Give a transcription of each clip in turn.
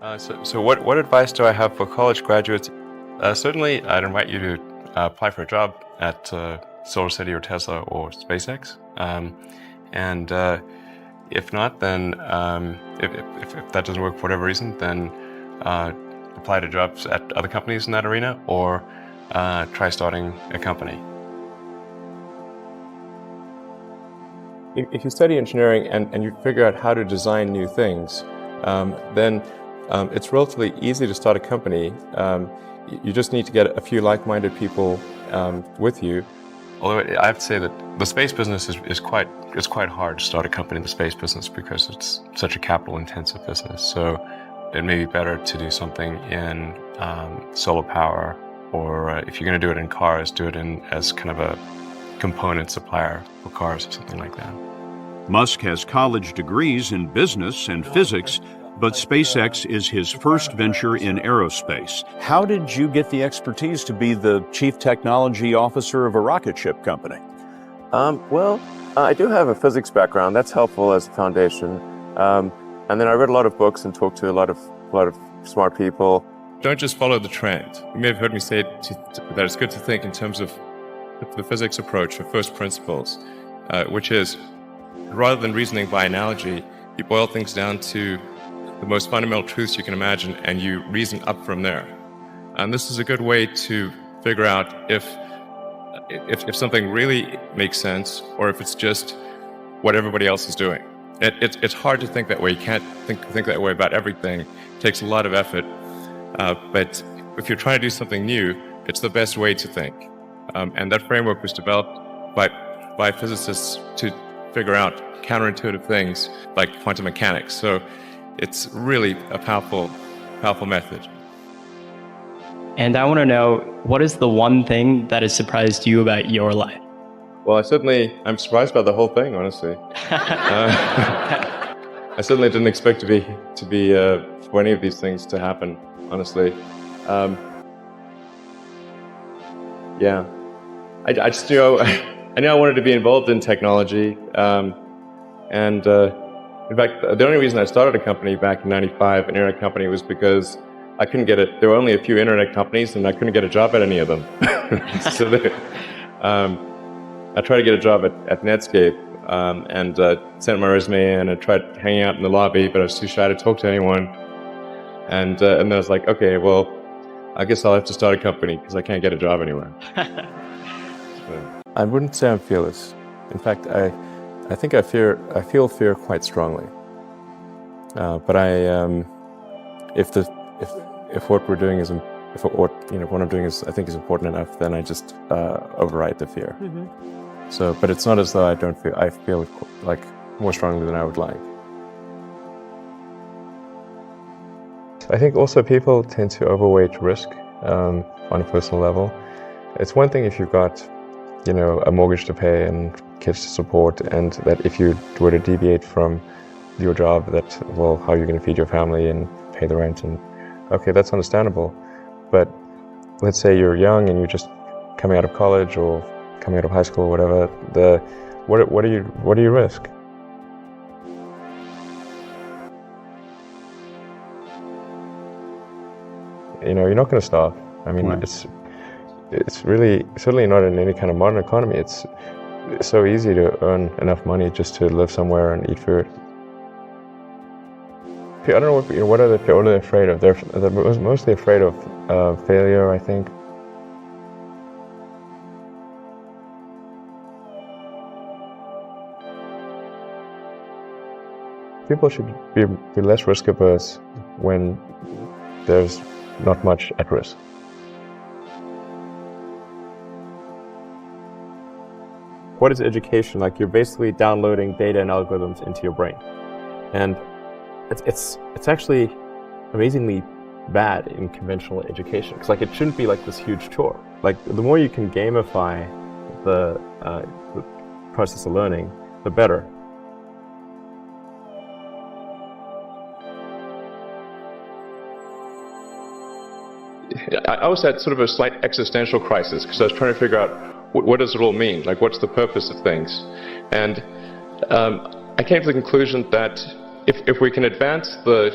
So what advice do I have for college graduates? Certainly, I'd invite you to apply for a job at Solar City or Tesla or SpaceX. And if not, then if that doesn't work for whatever reason, then apply to jobs at other companies in that arena or try starting a company. If you study engineering and you figure out how to design new things, then it's relatively easy to start a company. You just need to get a few like-minded people with you. Although I have to say that the space business is quite hard to start a company in the space business because it's such a capital-intensive business. So it may be better to do something in solar power, or if you're going to do it in cars, do it as kind of a component supplier for cars or something like that. Musk has college degrees in business and physics, but SpaceX is his first venture in aerospace. How did you get the expertise to be the chief technology officer of a rocket ship company? I do have a physics background. That's helpful as a foundation. And then I read a lot of books and talked to a lot of smart people. Don't just follow the trend. You may have heard me say that it's good to think in terms of the physics approach of first principles, which is, rather than reasoning by analogy, you boil things down to the most fundamental truths you can imagine, and you reason up from there. And this is a good way to figure out if something really makes sense, or if it's just what everybody else is doing. It's hard to think that way. You can't think that way about everything. It takes a lot of effort. But if you're trying to do something new, it's the best way to think. And that framework was developed by physicists to figure out counterintuitive things like quantum mechanics. So it's really a powerful method. And I want to know, what is the one thing that has surprised you about your life? Well, I'm surprised by the whole thing, honestly. I certainly didn't expect to be for any of these things to happen, honestly. Yeah, I just I knew I wanted to be involved in technology, and in fact, the only reason I started a company back in '95, an internet company, was because I couldn't get it. There were only a few internet companies, and I couldn't get a job at any of them. So I tried to get a job at Netscape, and sent my resume in, and tried hanging out in the lobby, but I was too shy to talk to anyone. And then I was like, okay, well, I guess I'll have to start a company because I can't get a job anywhere. I wouldn't say I'm fearless. In fact, I think I feel fear quite strongly. But if what we're doing is, what I'm doing is, I think, is important enough, then I just override the fear. Mm-hmm. So, but it's not as though I don't feel. I feel like more strongly than I would like. I think also people tend to overweight risk on a personal level. It's one thing if you've got, a mortgage to pay and kids to support, and that if you were to deviate from your job, how are you going to feed your family and pay the rent? And okay, that's understandable. But let's say you're young and you're just coming out of college or coming out of high school or whatever. What do you risk? You're not going to starve. I mean, right. It's really certainly not in any kind of modern economy. It's so easy to earn enough money just to live somewhere and eat food. I don't know what are they afraid of? They're mostly afraid of failure, I think. People should be less risk averse when there's not much at risk. What is education? Like, you're basically downloading data and algorithms into your brain, and it's actually amazingly bad in conventional education, because it shouldn't be like this huge chore. Like, the more you can gamify the process of learning, the better. I was at sort of a slight existential crisis, because I was trying to figure out what does it all mean? Like, what's the purpose of things? And I came to the conclusion that if we can advance the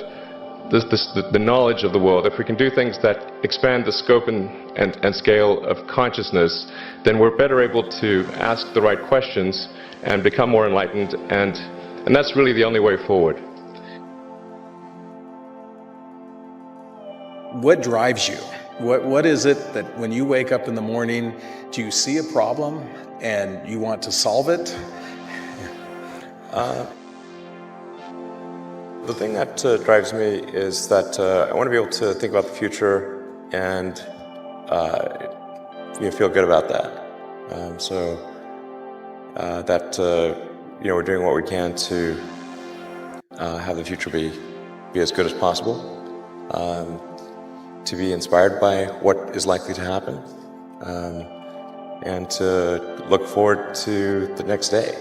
the knowledge of the world, if we can do things that expand the scope and scale of consciousness, then we're better able to ask the right questions and become more enlightened, and that's really the only way forward. What drives you? What is it that when you wake up in the morning, do you see a problem and you want to solve it? The thing that drives me is that I want to be able to think about the future and feel good about that. We're doing what we can to have the future be as good as possible, to be inspired by what is likely to happen, and to look forward to the next day.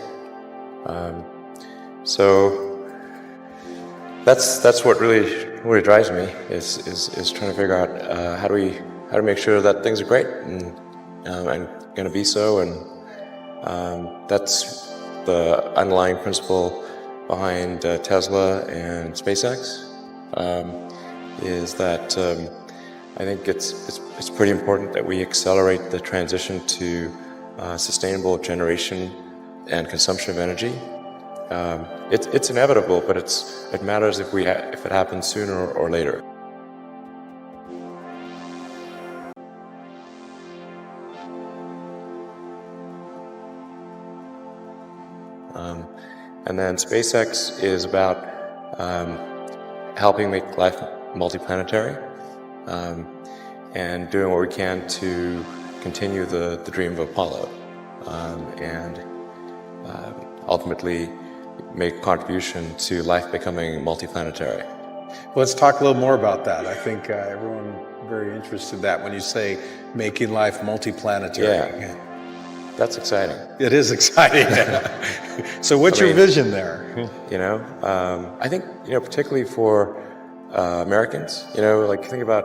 That's what really drives me is trying to figure out how to make sure that things are great and going to be so, and that's the underlying principle behind Tesla and SpaceX. Is that I think it's pretty important that we accelerate the transition to sustainable generation and consumption of energy. It's inevitable, but it matters if it happens sooner or later. And then SpaceX is about helping make life multiplanetary, and doing what we can to continue the dream of Apollo, and ultimately make contribution to life becoming multiplanetary. Well, let's talk a little more about that. I think everyone very interested in that when you say making life multiplanetary. Yeah, that's exciting. It is exciting. So what's your vision there? I think, particularly for Americans, think about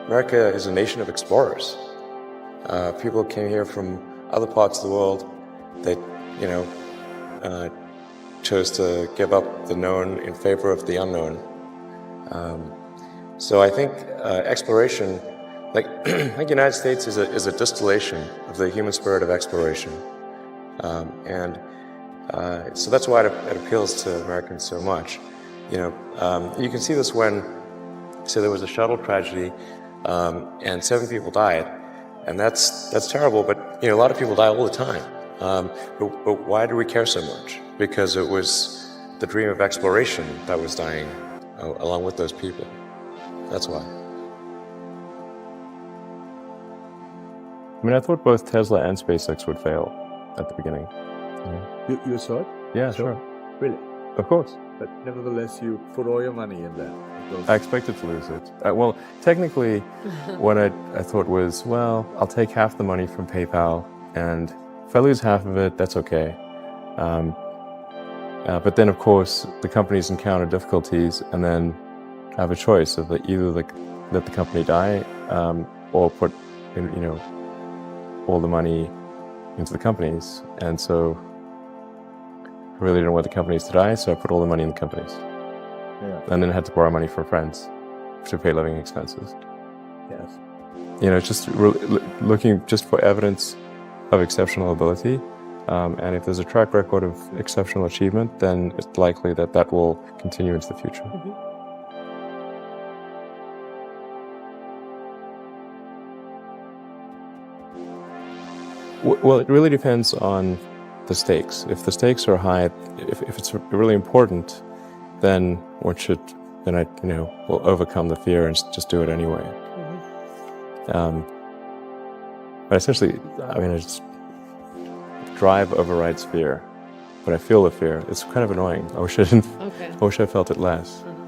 America is a nation of explorers. People came here from other parts of the world that, chose to give up the known in favor of the unknown. So I think exploration, I think the United States is a distillation of the human spirit of exploration. So that's why it appeals to Americans so much. You can see this when, say, there was a shuttle tragedy, and 7 people died, and that's terrible. But a lot of people die all the time. But why do we care so much? Because it was the dream of exploration that was dying along with those people. That's why. I thought both Tesla and SpaceX would fail at the beginning. You saw it? Yeah, sure. Really? Of course. But nevertheless, you put all your money in that. I expected to lose it. Well, technically, what I thought was, I'll take half the money from PayPal, and if I lose half of it, that's okay. But then, of course, the companies encounter difficulties and then have a choice of either let the company die, or put all the money into the companies. And so I really didn't want the companies to die, so I put all the money in the companies. Yeah. And then I had to borrow money from friends to pay living expenses. Yes. Just looking just for evidence of exceptional ability. And if there's a track record of exceptional achievement, then it's likely that will continue into the future. Mm-hmm. Well, it really depends on the stakes. If the stakes are high, if it's really important, then one should, will overcome the fear and just do it anyway. Mm-hmm. But essentially, I just drive overrides fear, but I feel the fear. It's kind of annoying. I wish I didn't. Okay. I wish I felt it less. Mm-hmm.